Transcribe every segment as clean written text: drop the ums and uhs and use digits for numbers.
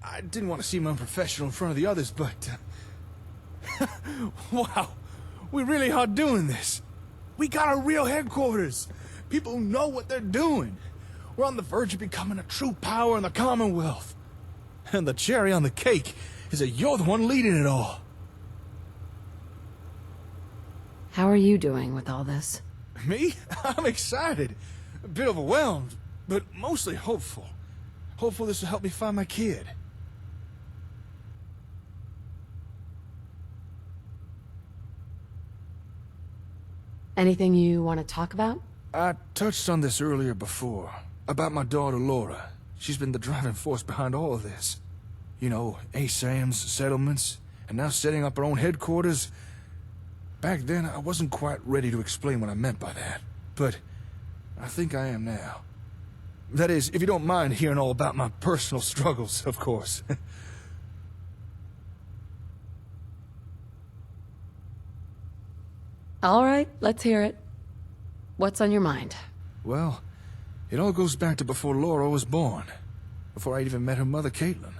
I didn't want to seem unprofessional in front of the others, but... wow, we really are doing this. We got a real headquarters. People who know what they're doing. We're on the verge of becoming a true power in the Commonwealth. And the cherry on the cake is that you're the one leading it all. How are you doing with all this? Me? I'm excited. A bit overwhelmed, but mostly hopeful. Hopeful this will help me find my kid. Anything you want to talk about? I touched on this earlier before, about my daughter Laura. She's been the driving force behind all of this. You know, ASAMs, settlements, and now setting up her own headquarters. Back then, I wasn't quite ready to explain what I meant by that, but I think I am now. That is, if you don't mind hearing all about my personal struggles, of course. All right, let's hear it. What's on your mind? Well, it all goes back to before Laura was born. Before I'd even met her mother, Caitlin.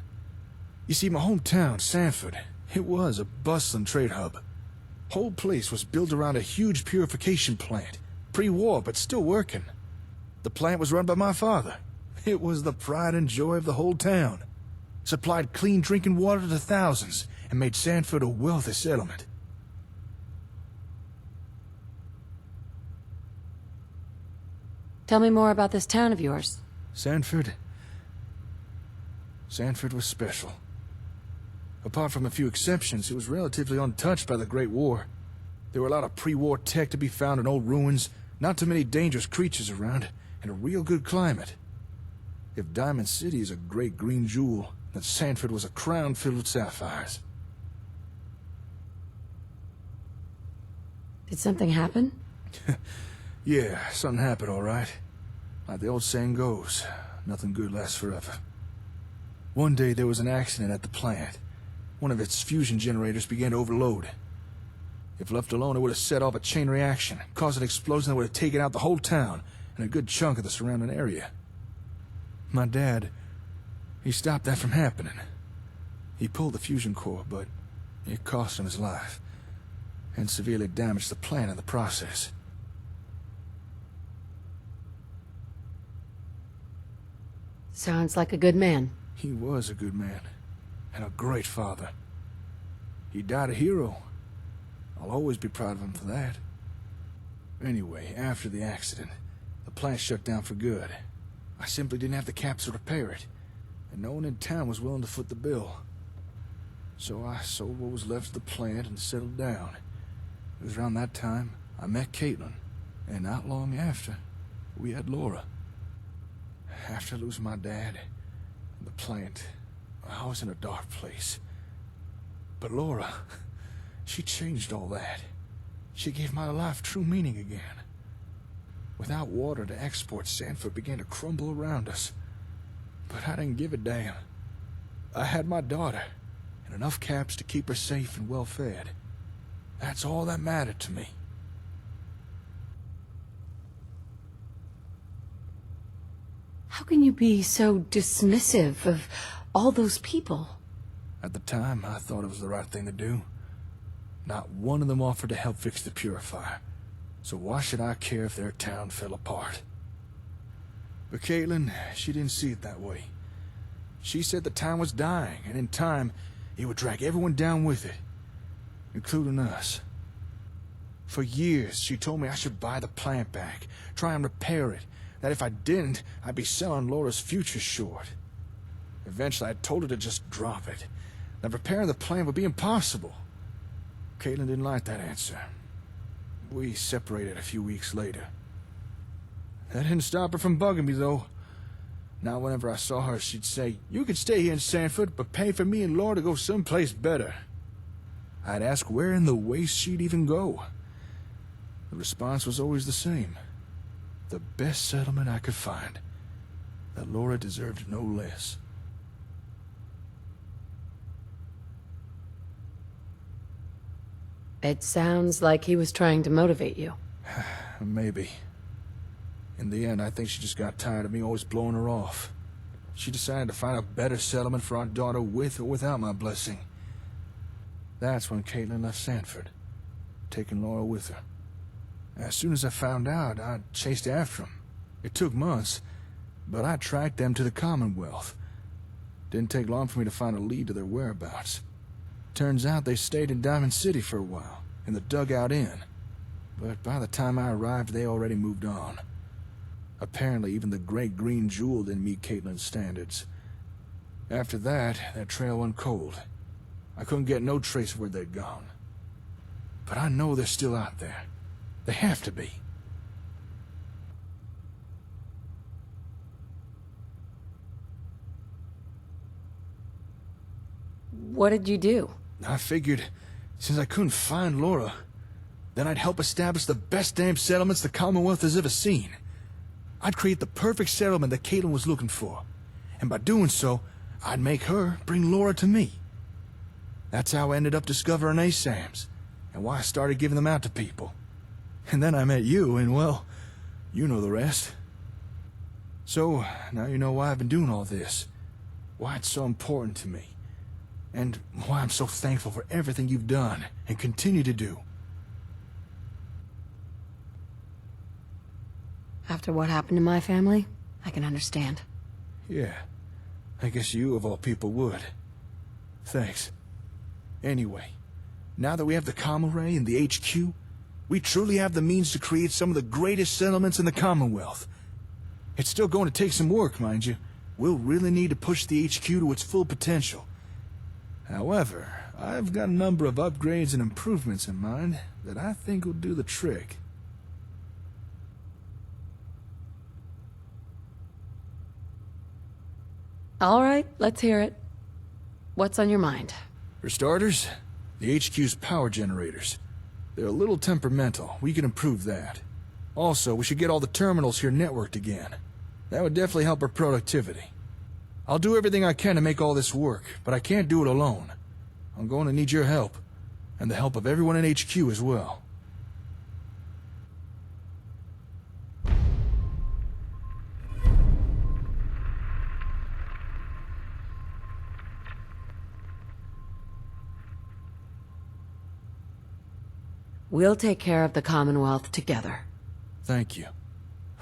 You see, my hometown, Sanford, it was a bustling trade hub. Whole place was built around a huge purification plant. Pre-war, but still working. The plant was run by my father. It was the pride and joy of the whole town. Supplied clean drinking water to thousands, and made Sanford a wealthy settlement. Tell me more about this town of yours. Sanford was special. Apart from a few exceptions, it was relatively untouched by the Great War. There were a lot of pre-war tech to be found in old ruins, not too many dangerous creatures around, and a real good climate. If Diamond City is a great green jewel, then Sanford was a crown filled with sapphires. Did something happen? Yeah, something happened, all right. Like the old saying goes, nothing good lasts forever. One day there was an accident at the plant. One of its fusion generators began to overload. If left alone, it would have set off a chain reaction, caused an explosion that would have taken out the whole town and a good chunk of the surrounding area. My dad, he stopped that from happening. He pulled the fusion core, but it cost him his life, and severely damaged the plant in the process. Sounds like a good man. He was a good man, and a great father. He died a hero. I'll always be proud of him for that. Anyway, after the accident, the plant shut down for good. I simply didn't have the caps to repair it, and no one in town was willing to foot the bill. So I sold what was left of the plant and settled down. It was around that time I met Caitlin, and not long after, we had Laura. After losing my dad and the plant, I was in a dark place. But Laura, she changed all that. She gave my life true meaning again. Without water to export, Sanford began to crumble around us. But I didn't give a damn. I had my daughter, and enough caps to keep her safe and well-fed. That's all that mattered to me. How can you be so dismissive of all those people? At the time, I thought it was the right thing to do. Not one of them offered to help fix the purifier. So why should I care if their town fell apart? But Caitlin, she didn't see it that way. She said the town was dying, and in time, it would drag everyone down with it, including us. For years, she told me I should buy the plant back, try and repair it, that if I didn't, I'd be selling Laura's future short. Eventually, I told her to just drop it, that repairing the plant would be impossible. Caitlin didn't like that answer. We separated a few weeks later. That didn't stop her from bugging me, though. Now, whenever I saw her, she'd say, "You could stay here in Sanford, but pay for me and Laura to go someplace better." I'd ask where in the waste she'd even go. The response was always the same. The best settlement I could find. That Laura deserved no less. It sounds like he was trying to motivate you. Maybe. In the end, I think she just got tired of me always blowing her off. she decided to find a better settlement for our daughter with or without my blessing. That's when Caitlin left Sanford, taking Laura with her. As soon as I found out, I chased after them. It took months, but I tracked them to the Commonwealth. Didn't take long for me to find a lead to their whereabouts. Turns out they stayed in Diamond City for a while, in the Dugout Inn. But by the time I arrived, they already moved on. Apparently, even the Great Green Jewel didn't meet Caitlin's standards. After that, their trail went cold. I couldn't get no trace of where they'd gone. But I know they're still out there. They have to be. What did you do? I figured, since I couldn't find Laura, then I'd help establish the best damn settlements the Commonwealth has ever seen. I'd create the perfect settlement that Caitlin was looking for. And by doing so, I'd make her bring Laura to me. That's how I ended up discovering ASAMs, and why I started giving them out to people. And then I met you, and well, you know the rest. So, now you know why I've been doing all this. Why it's so important to me. And why I'm so thankful for everything you've done, and continue to do. After what happened to my family, I can understand. Yeah, I guess you of all people would. Thanks. Anyway, now that we have the Comm Array and the HQ, we truly have the means to create some of the greatest settlements in the Commonwealth. It's still going to take some work, mind you. We'll really need to push the HQ to its full potential. However, I've got a number of upgrades and improvements in mind that I think will do the trick. All right, let's hear it. What's on your mind? For starters, the HQ's power generators. They're a little temperamental. We can improve that. Also, we should get all the terminals here networked again. That would definitely help our productivity. I'll do everything I can to make all this work, but I can't do it alone. I'm going to need your help, and the help of everyone in HQ as well. We'll take care of the Commonwealth together. Thank you.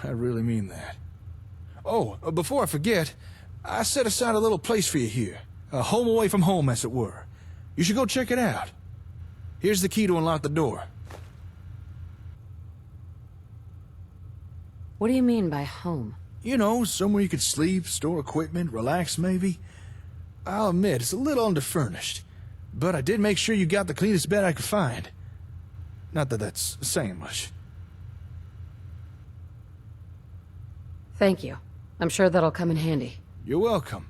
I really mean that. Oh, before I forget, I set aside a little place for you here. A home away from home, as it were. You should go check it out. Here's the key to unlock the door. What do you mean by home? You know, somewhere you could sleep, store equipment, relax maybe. I'll admit, it's a little underfurnished. But I did make sure you got the cleanest bed I could find. Not that that's saying much. Thank you. I'm sure that'll come in handy. You're welcome.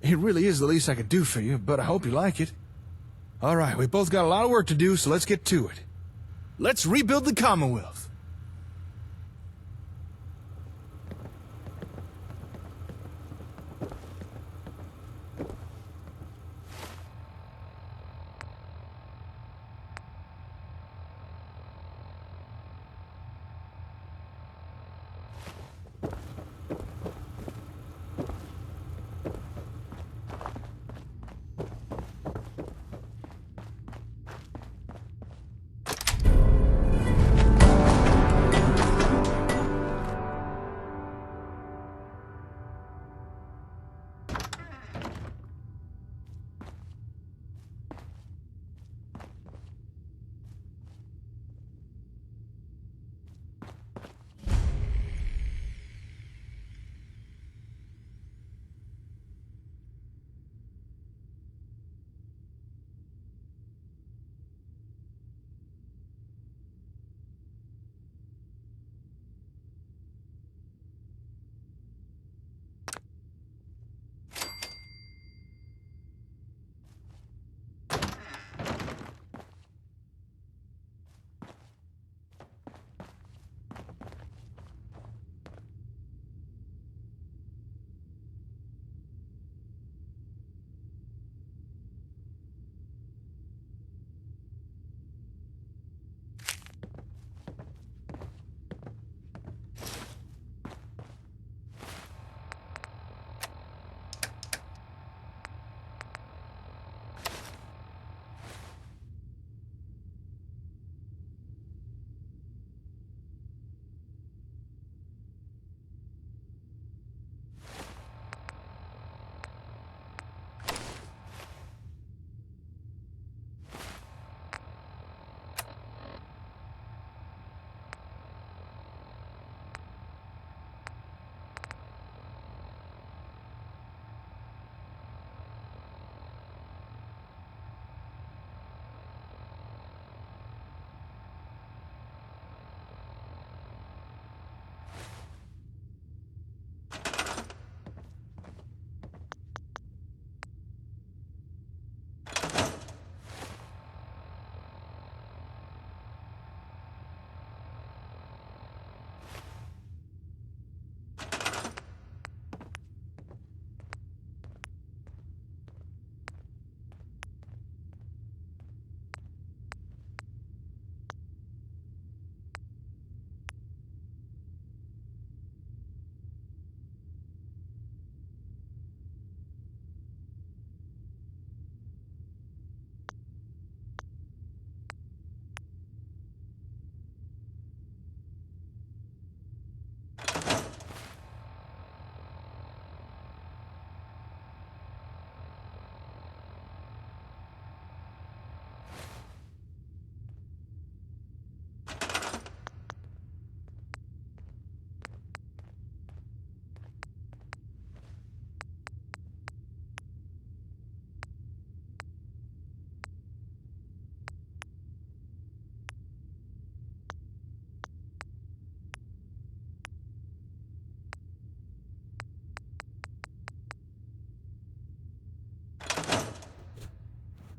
It really is the least I could do for you, but I hope you like it. All right, we both got a lot of work to do, so let's get to it. Let's rebuild the Commonwealth.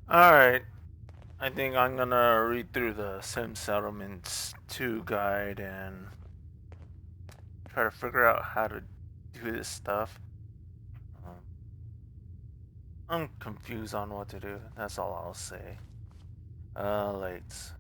Alright, I think I'm gonna read through the Sim Settlements 2 guide and try to figure out how to do this stuff. I'm confused on what to do, that's all I'll say. Lights.